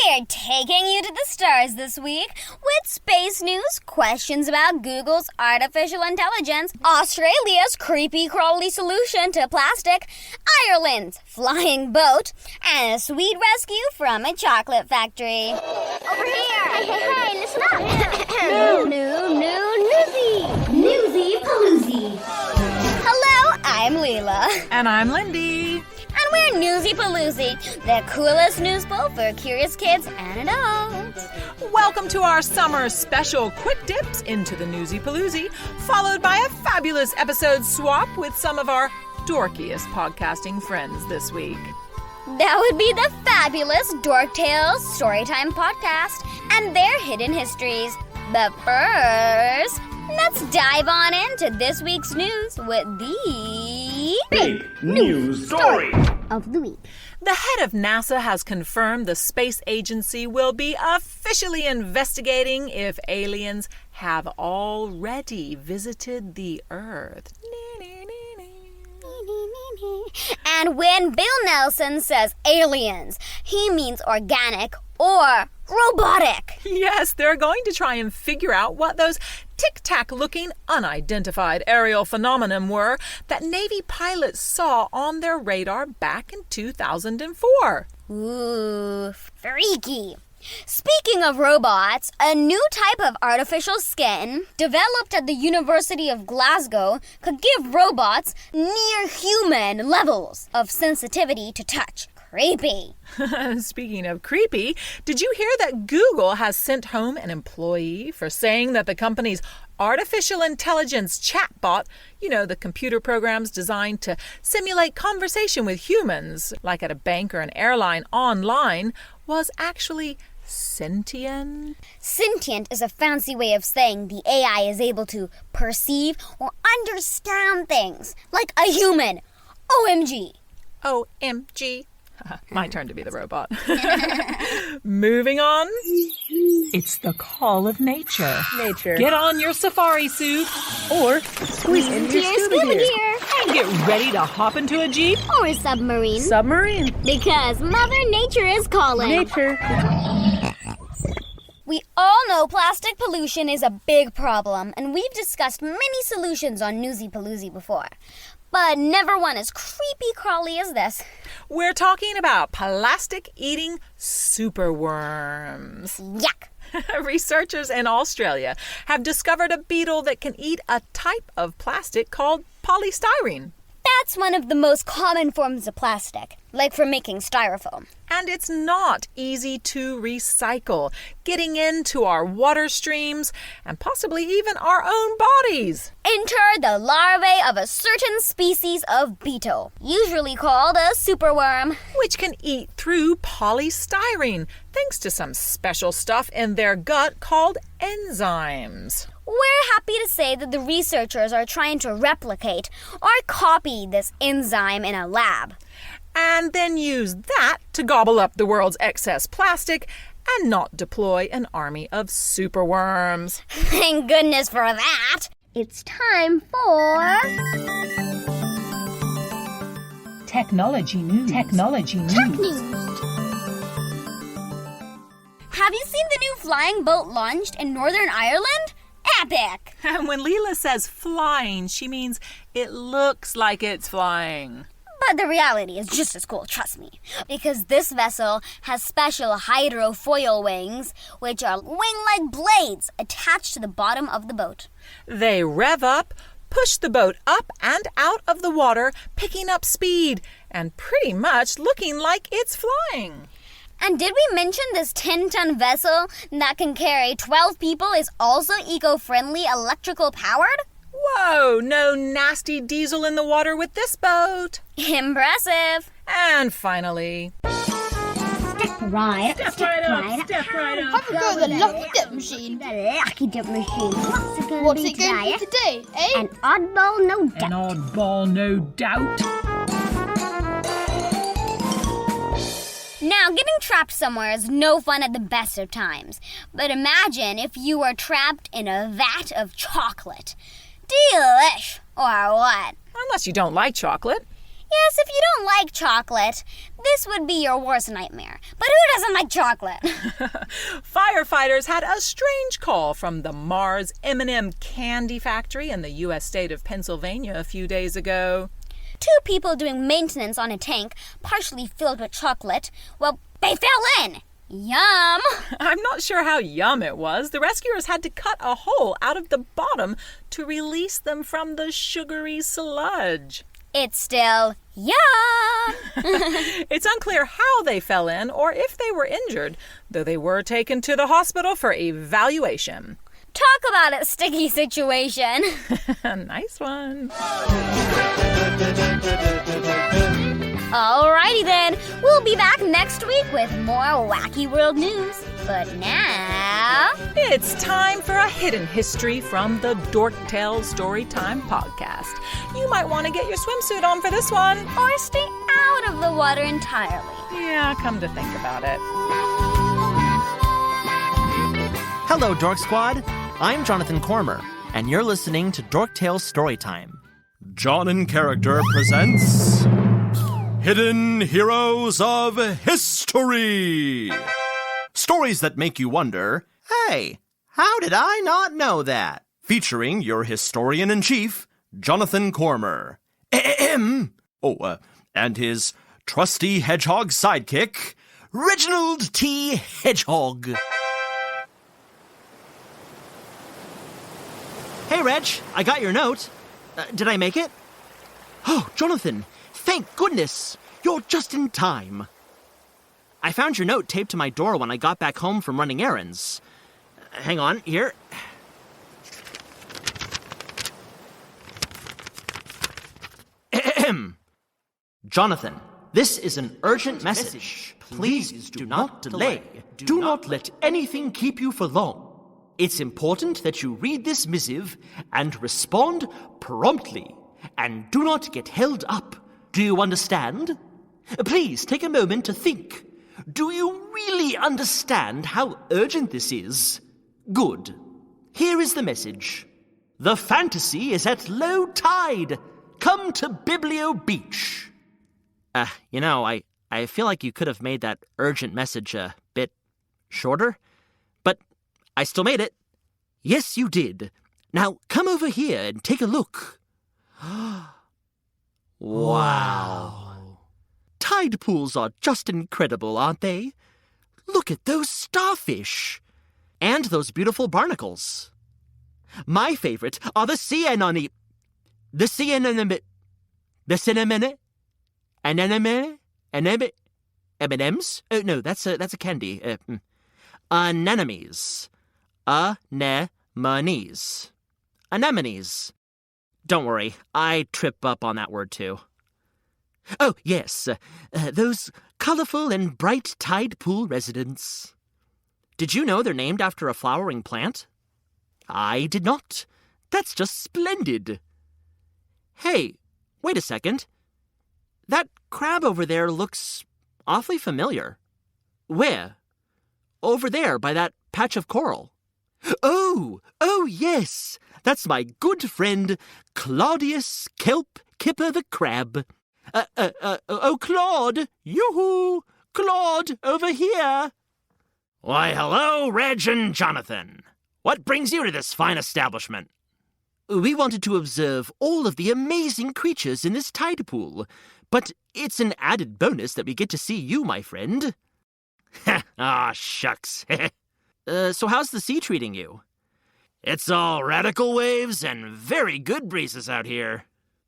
We're taking you to the stars this week with space news, questions about Google's artificial intelligence, Australia's creepy crawly solution to plastic, Ireland's flying boat, and a sweet rescue from a chocolate factory. Over here! Hey, listen up! Newsy Pooloozi. Hello, I'm Leela. And I'm Lindy. And we're Newsy Pooloozi, the coolest news poll for curious kids and adults. Welcome to our summer special quick dips into the Newsy Pooloozi, followed by a fabulous episode swap with some of our dorkiest podcasting friends this week. That would be the fabulous Dorktales Storytime Podcast and their Hidden Histories. But first, let's dive on into this week's news with the Big News Story of the Week. The head of NASA has confirmed the space agency will be officially investigating if aliens have already visited the Earth. And when Bill Nelson says aliens, he means organic or robotic. Yes, they're going to try and figure out what those tic-tac-looking, unidentified aerial phenomenon were that Navy pilots saw on their radar back in 2004. Ooh, freaky. Speaking of robots, a new type of artificial skin developed at the University of Glasgow could give robots near-human levels of sensitivity to touch. Creepy. Speaking of creepy, did you hear that Google has sent home an employee for saying that the company's artificial intelligence chatbot, the computer programs designed to simulate conversation with humans, like at a bank or an airline online, was actually sentient? Sentient is a fancy way of saying the AI is able to perceive or understand things, like a human. OMG. OMG. My turn to be the robot. Moving on. It's the call of nature. Nature. Get on your safari suit or squeeze into your scuba gear and get ready to hop into a Jeep or a submarine. Submarine. Because Mother Nature is calling. Nature. We all know plastic pollution is a big problem, and we've discussed many solutions on Newsy Pooloozi before. But never one as creepy crawly as this. We're talking about plastic-eating superworms. Yuck! Researchers in Australia have discovered a beetle that can eat a type of plastic called polystyrene. That's one of the most common forms of plastic, like for making styrofoam. And it's not easy to recycle, getting into our water streams and possibly even our own bodies. Enter the larvae of a certain species of beetle, usually called a superworm, which can eat through polystyrene thanks to some special stuff in their gut called enzymes. We're happy to say that the researchers are trying to replicate or copy this enzyme in a lab. And then use that to gobble up the world's excess plastic and not deploy an army of superworms. Thank goodness for that. It's time for Technology News. Technology News. Have you seen the new flying boat launched in Northern Ireland? Epic! And when Leela says flying, she means it looks like it's flying. But the reality is just as cool, trust me. Because this vessel has special hydrofoil wings, which are wing-like blades attached to the bottom of the boat. They rev up, push the boat up and out of the water, picking up speed, and pretty much looking like it's flying. And did we mention this 10-ton vessel that can carry 12 people is also eco-friendly electrical powered? Whoa, no nasty diesel in the water with this boat. Impressive. And finally... Step right up. Have a go at the lucky dip machine. The lucky dip machine. What's it going to do today, eh? An oddball, no doubt. An oddball, no doubt. Now, getting trapped somewhere is no fun at the best of times. But imagine if you were trapped in a vat of chocolate. Delish, or what? Unless you don't like chocolate. Yes, if you don't like chocolate, this would be your worst nightmare. But who doesn't like chocolate? Firefighters had a strange call from the Mars M&M candy factory in the U.S. state of Pennsylvania a few days ago. 2 people doing maintenance on a tank partially filled with chocolate. Well, they fell in. Yum! I'm not sure how yum it was. The rescuers had to cut a hole out of the bottom to release them from the sugary sludge. It's still yum! It's unclear how they fell in or if they were injured, though they were taken to the hospital for evaluation. Talk about a sticky situation. Nice one. Alrighty then, we'll be back next week with more wacky world news. But now... It's time for a hidden history from the Dorktales Storytime Podcast. You might want to get your swimsuit on for this one. Or stay out of the water entirely. Yeah, come to think about it. Hello, Dork Squad. I'm Jonathan Cormer, and you're listening to Dorktales Storytime. John in Character presents Hidden Heroes of History. Stories that make you wonder, Hey, how did I not know that? featuring your historian-in-chief, Jonathan Cormer. And his trusty hedgehog sidekick, Reginald T. Hedgehog. Hey, Reg, I got your note. Did I make it? Oh, Jonathan, thank goodness. You're just in time. I found your note taped to my door when I got back home from running errands. Hang on, here. Jonathan, this is an urgent message. Please do not delay. Do not let anything keep you for long. It's important that you read this missive and respond promptly, and do not get held up. Do you understand? Please take a moment to think. Do you really understand how urgent this is? Good. Here is the message. The fantasy is at low tide. Come to Biblio Beach. I feel like you could have made that urgent message a bit shorter, but I still made it. Yes, you did. Now, come over here and take a look. Wow. Tide pools are just incredible, aren't they? Look at those starfish. And those beautiful barnacles. My favorite are the sea anemone. The sea anemone. The cinnamon. M&M's? Oh, no, that's a candy. Anemones. Anemones. Anemones. Don't worry, I trip up on that word too. Oh, yes, those colorful and bright tide pool residents. Did you know they're named after a flowering plant? I did not. That's just splendid. Hey, wait a second. That crab over there looks awfully familiar. Where? Over there, by that patch of coral. Oh, yes. That's my good friend, Claudius Kelp Kipper the Crab. Claude! Yoo-hoo! Claude, over here! Why, hello, Reg and Jonathan. What brings you to this fine establishment? We wanted to observe all of the amazing creatures in this tide pool, but it's an added bonus that we get to see you, my friend. Aw, shucks. So how's the sea treating you? It's all radical waves and very good breezes out here.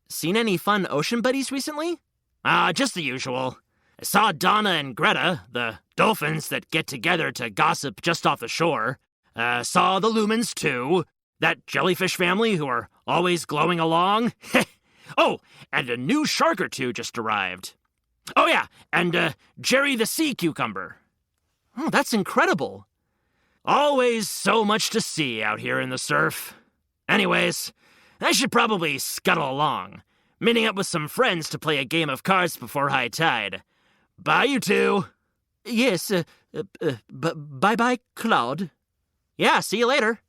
Seen any fun ocean buddies recently? Just the usual. I saw Donna and Greta, the dolphins that get together to gossip just off the shore. Saw the lumens, too. That jellyfish family who are always glowing along. Oh, and a new shark or two just arrived. Oh, yeah, and Jerry the sea cucumber. Oh, that's incredible. Always so much to see out here in the surf. Anyways, I should probably scuttle along, meeting up with some friends to play a game of cards before high tide. Bye, you two. Yes, bye-bye, Claude. Yeah, see you later.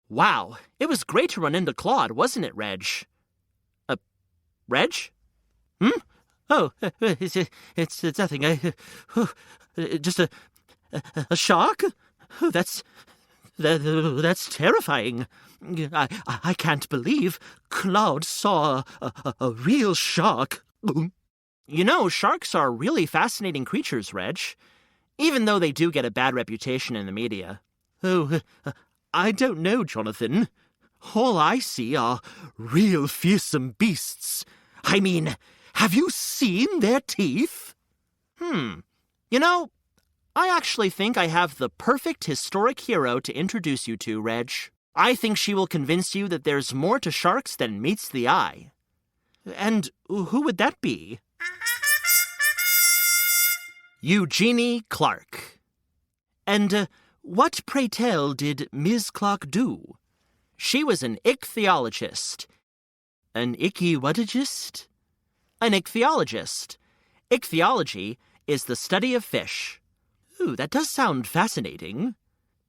Wow, it was great to run into Claude, wasn't it, Reg? Reg? Oh, it's nothing. Just a shark? Oh, that's terrifying. I can't believe Claude saw a real shark. You know, sharks are really fascinating creatures, Reg, even though they do get a bad reputation in the media. Oh, I don't know, Jonathan. All I see are real fearsome beasts. I mean, have you seen their teeth? You know, I actually think I have the perfect historic hero to introduce you to, Reg. I think she will convince you that there's more to sharks than meets the eye. And who would that be? Eugenie Clark. And what, pray tell, did Ms. Clark do? She was an ichthyologist. An icky-whatagist? An ichthyologist. Ichthyology is the study of fish. Ooh, that does sound fascinating.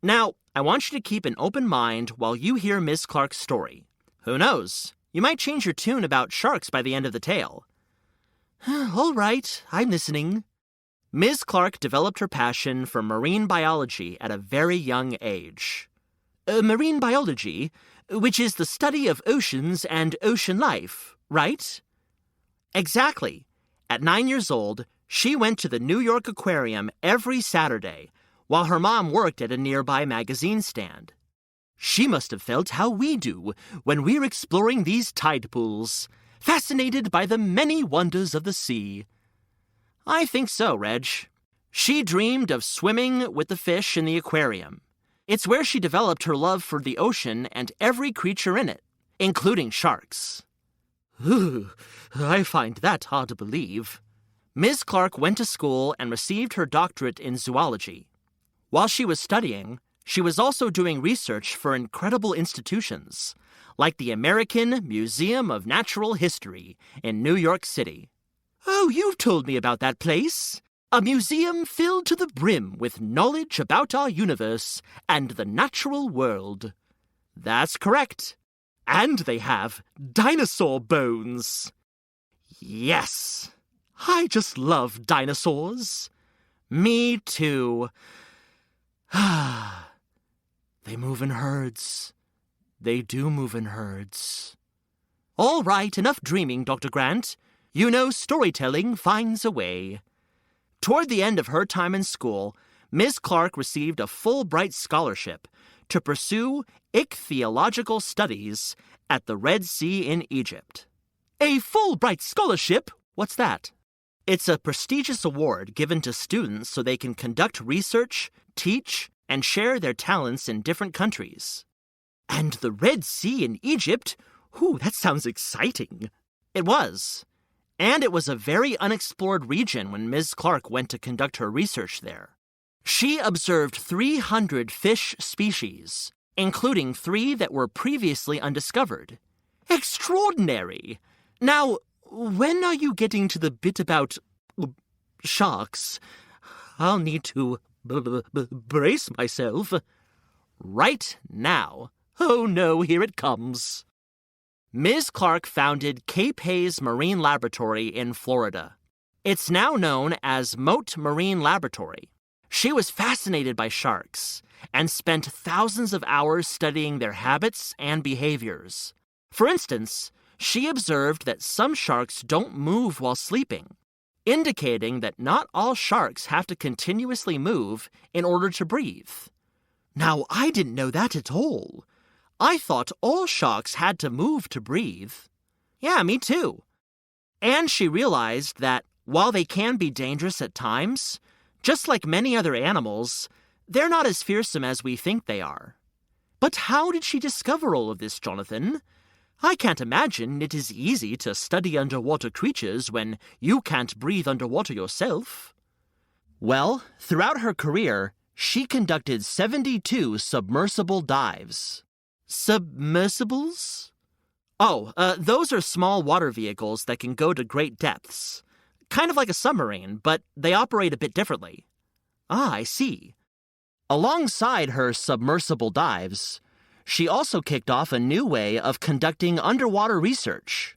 Now, I want you to keep an open mind while you hear Ms. Clark's story. Who knows? You might change your tune about sharks by the end of the tale. All right, I'm listening. Ms. Clark developed her passion for marine biology at a very young age. Marine biology, which is the study of oceans and ocean life, right? Exactly. At 9 years old, she went to the New York Aquarium every Saturday, while her mom worked at a nearby magazine stand. She must have felt how we do when we're exploring these tide pools, fascinated by the many wonders of the sea. I think so, Reg. She dreamed of swimming with the fish in the aquarium. It's where she developed her love for the ocean and every creature in it, including sharks. Ooh, I find that hard to believe. Ms. Clark went to school and received her doctorate in zoology. While she was studying, she was also doing research for incredible institutions, like the American Museum of Natural History in New York City. Oh, you've told me about that place. A museum filled to the brim with knowledge about our universe and the natural world. That's correct. And they have dinosaur bones. Yes. I just love dinosaurs. Me too. They move in herds. They do move in herds. All right, enough dreaming, Dr. Grant. You know storytelling finds a way. Toward the end of her time in school, Ms. Clark received a Fulbright scholarship to pursue ichthyological studies at the Red Sea in Egypt. A Fulbright scholarship? What's that? It's a prestigious award given to students so they can conduct research, teach, and share their talents in different countries. And the Red Sea in Egypt? Ooh, that sounds exciting. It was. And it was a very unexplored region when Ms. Clark went to conduct her research there. She observed 300 fish species, including 3 that were previously undiscovered. Extraordinary! Now, when are you getting to the bit about sharks? I'll need to brace myself. Right now. Oh no, here it comes. Ms. Clark founded Cape Hayes Marine Laboratory in Florida. It's now known as Mote Marine Laboratory. She was fascinated by sharks and spent thousands of hours studying their habits and behaviors. For instance, she observed that some sharks don't move while sleeping, indicating that not all sharks have to continuously move in order to breathe. Now, I didn't know that at all. I thought all sharks had to move to breathe. Yeah, me too. And she realized that while they can be dangerous at times, just like many other animals, they're not as fearsome as we think they are. But how did she discover all of this, Jonathan? I can't imagine it is easy to study underwater creatures when you can't breathe underwater yourself. Well, throughout her career, she conducted 72 submersible dives. Submersibles? Oh, those are small water vehicles that can go to great depths. Kind of like a submarine, but they operate a bit differently. Ah, I see. Alongside her submersible dives, she also kicked off a new way of conducting underwater research.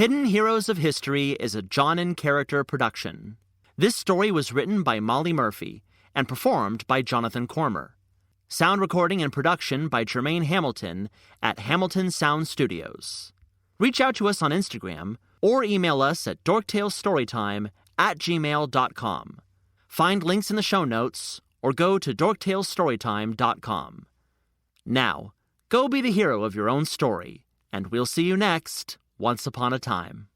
Hidden Heroes of History is a John and Character production. This story was written by Molly Murphy and performed by Jonathan Cormer. Sound recording and production by Jermaine Hamilton at Hamilton Sound Studios. Reach out to us on Instagram or email us at dorktalestorytime@gmail.com. Find links in the show notes or go to dorktalestorytime.com. Now, go be the hero of your own story, and we'll see you next Once Upon a Time.